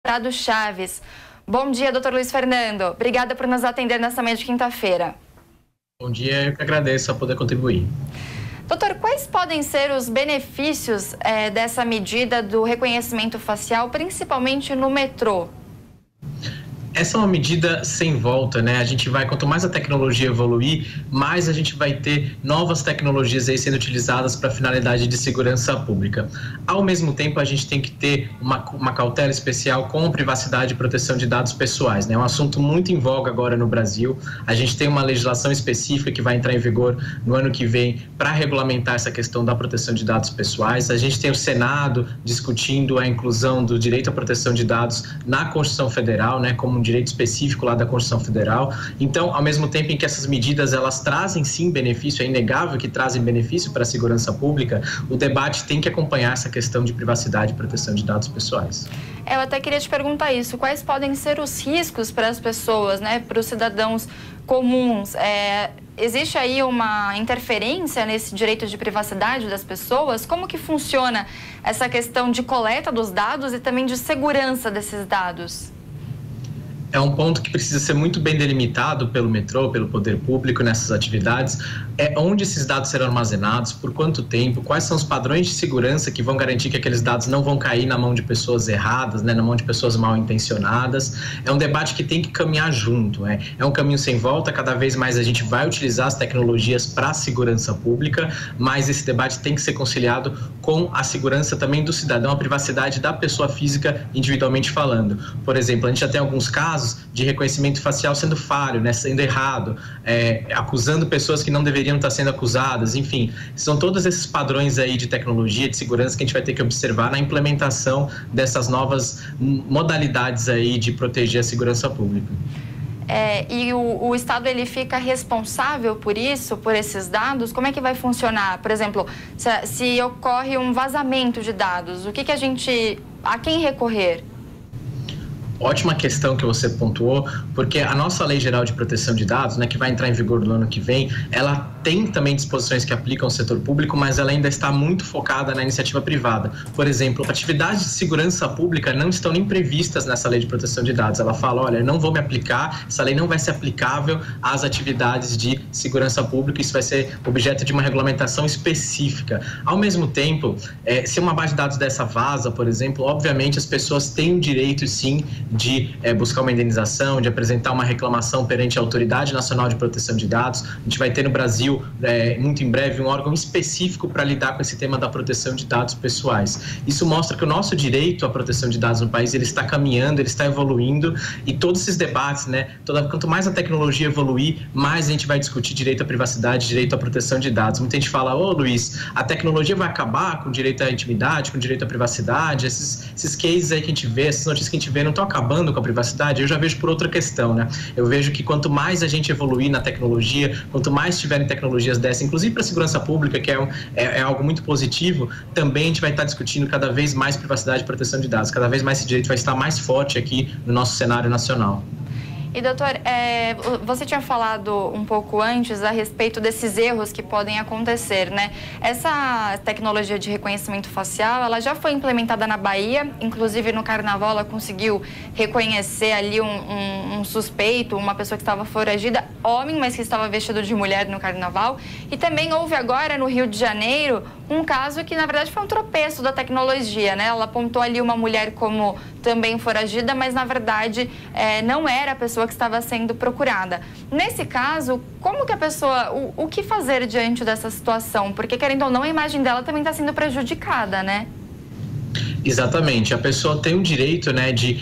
Prado Chaves. Bom dia, doutor Luiz Fernando. Obrigada por nos atender nessa manhã de quinta-feira. Bom dia, eu que agradeço a poder contribuir. Doutor, quais podem ser os benefícios dessa medida do reconhecimento facial, principalmente no metrô? Essa é uma medida sem volta, né? A gente vai, quanto mais a tecnologia evoluir, mais a gente vai ter novas tecnologias aí sendo utilizadas para finalidade de segurança pública. Ao mesmo tempo, a gente tem que ter uma cautela especial com a privacidade e proteção de dados pessoais, né? É um assunto muito em voga agora no Brasil. A gente tem uma legislação específica que vai entrar em vigor no ano que vem para regulamentar essa questão da proteção de dados pessoais. A gente tem o Senado discutindo a inclusão do direito à proteção de dados na Constituição Federal, né? Como um direito específico lá da Constituição Federal. Então, ao mesmo tempo em que essas medidas elas trazem sim benefício, é inegável que trazem benefício para a segurança pública, o debate tem que acompanhar essa questão de privacidade e proteção de dados pessoais. Eu até queria te perguntar isso, quais podem ser os riscos para as pessoas, né, para os cidadãos comuns? Existe aí uma interferência nesse direito de privacidade das pessoas? Como que funciona essa questão de coleta dos dados e também de segurança desses dados? É um ponto que precisa ser muito bem delimitado pelo metrô, pelo poder público nessas atividades. É onde esses dados serão armazenados, por quanto tempo, quais são os padrões de segurança que vão garantir que aqueles dados não vão cair na mão de pessoas erradas, né, na mão de pessoas mal intencionadas. É um debate que tem que caminhar junto, né? É um caminho sem volta, cada vez mais a gente vai utilizar as tecnologias para a segurança pública, mas esse debate tem que ser conciliado com a segurança também do cidadão, a privacidade da pessoa física individualmente falando. Por exemplo, a gente já tem alguns casos de reconhecimento facial sendo falho, né, sendo errado, acusando pessoas que não deveriam estar sendo acusadas, enfim, são todos esses padrões aí de tecnologia, de segurança que a gente vai ter que observar na implementação dessas novas modalidades aí de proteger a segurança pública. E o Estado ele fica responsável por isso, por esses dados? Como é que vai funcionar? Por exemplo, se ocorre um vazamento de dados, a quem recorrer? Ótima questão que você pontuou, porque a nossa Lei Geral de Proteção de Dados, né, que vai entrar em vigor no ano que vem, ela tem também disposições que aplicam ao setor público, mas ela ainda está muito focada na iniciativa privada. Por exemplo, atividades de segurança pública não estão nem previstas nessa Lei de Proteção de Dados. Ela fala, olha, eu não vou me aplicar, essa lei não vai ser aplicável às atividades de segurança pública, isso vai ser objeto de uma regulamentação específica. Ao mesmo tempo, se uma base de dados dessa vaza, por exemplo, obviamente as pessoas têm o direito, sim, de buscar uma indenização, de apresentar uma reclamação perante a Autoridade Nacional de Proteção de Dados. A gente vai ter no Brasil, muito em breve, um órgão específico para lidar com esse tema da proteção de dados pessoais. Isso mostra que o nosso direito à proteção de dados no país, ele está caminhando, ele está evoluindo, e todos esses debates, né, quanto mais a tecnologia evoluir, mais a gente vai discutir direito à privacidade, direito à proteção de dados. Muita gente fala, Luiz, a tecnologia vai acabar com o direito à intimidade, com o direito à privacidade, esses cases aí que a gente vê, essas notícias que a gente vê não estão acabando com a privacidade. Eu já vejo por outra questão, né? Eu vejo que quanto mais a gente evoluir na tecnologia, quanto mais tiverem tecnologias dessas, inclusive para a segurança pública, que é algo muito positivo, também a gente vai estar discutindo cada vez mais privacidade e proteção de dados. Cada vez mais esse direito vai estar mais forte aqui no nosso cenário nacional. E, doutor, você tinha falado um pouco antes a respeito desses erros que podem acontecer, né? Essa tecnologia de reconhecimento facial, ela já foi implementada na Bahia, inclusive no Carnaval ela conseguiu reconhecer ali um suspeito, uma pessoa que estava foragida, homem, mas que estava vestido de mulher no Carnaval. E também houve agora no Rio de Janeiro um caso que, na verdade, foi um tropeço da tecnologia, né? Ela apontou ali uma mulher como também foragida, mas, na verdade, não era a pessoa que estava sendo procurada. Nesse caso, como que a pessoa... O que fazer diante dessa situação? Porque, querendo ou não, a imagem dela também está sendo prejudicada, né? Exatamente. A pessoa tem o direito, né, de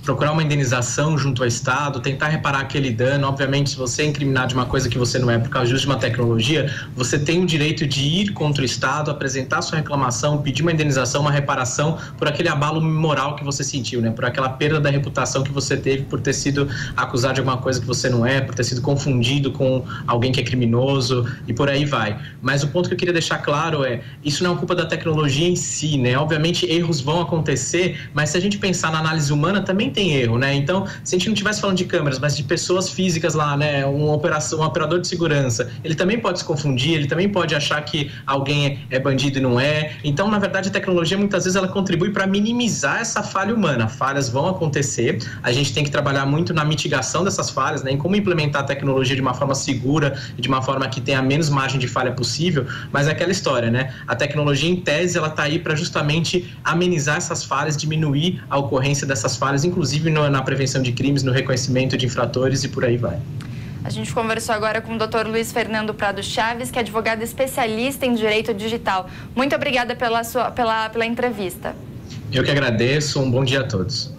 procurar uma indenização junto ao Estado, tentar reparar aquele dano. Obviamente, se você é incriminado de uma coisa que você não é por causa de uma tecnologia, você tem o direito de ir contra o Estado, apresentar sua reclamação, pedir uma indenização, uma reparação por aquele abalo moral que você sentiu, né? Por aquela perda da reputação que você teve por ter sido acusado de alguma coisa que você não é, por ter sido confundido com alguém que é criminoso e por aí vai. Mas o ponto que eu queria deixar claro isso não é culpa da tecnologia em si, né? Obviamente, erros vão acontecer, mas se a gente pensar na análise humana, também também tem erro, né? Então, se a gente não estivesse falando de câmeras, mas de pessoas físicas lá, né? Um operador de segurança, ele também pode se confundir, ele também pode achar que alguém é bandido e não é. Então, na verdade, a tecnologia muitas vezes ela contribui para minimizar essa falha humana. Falhas vão acontecer, a gente tem que trabalhar muito na mitigação dessas falhas, né? Em como implementar a tecnologia de uma forma segura e de uma forma que tenha a menos margem de falha possível, mas é aquela história, né? A tecnologia, em tese, ela está aí para justamente amenizar essas falhas, diminuir a ocorrência dessas falhas, inclusive na prevenção de crimes, no reconhecimento de infratores e por aí vai. A gente conversou agora com o Dr. Luiz Fernando Prado Chaves, que é advogado especialista em direito digital. Muito obrigada pela entrevista. Eu que agradeço, um bom dia a todos.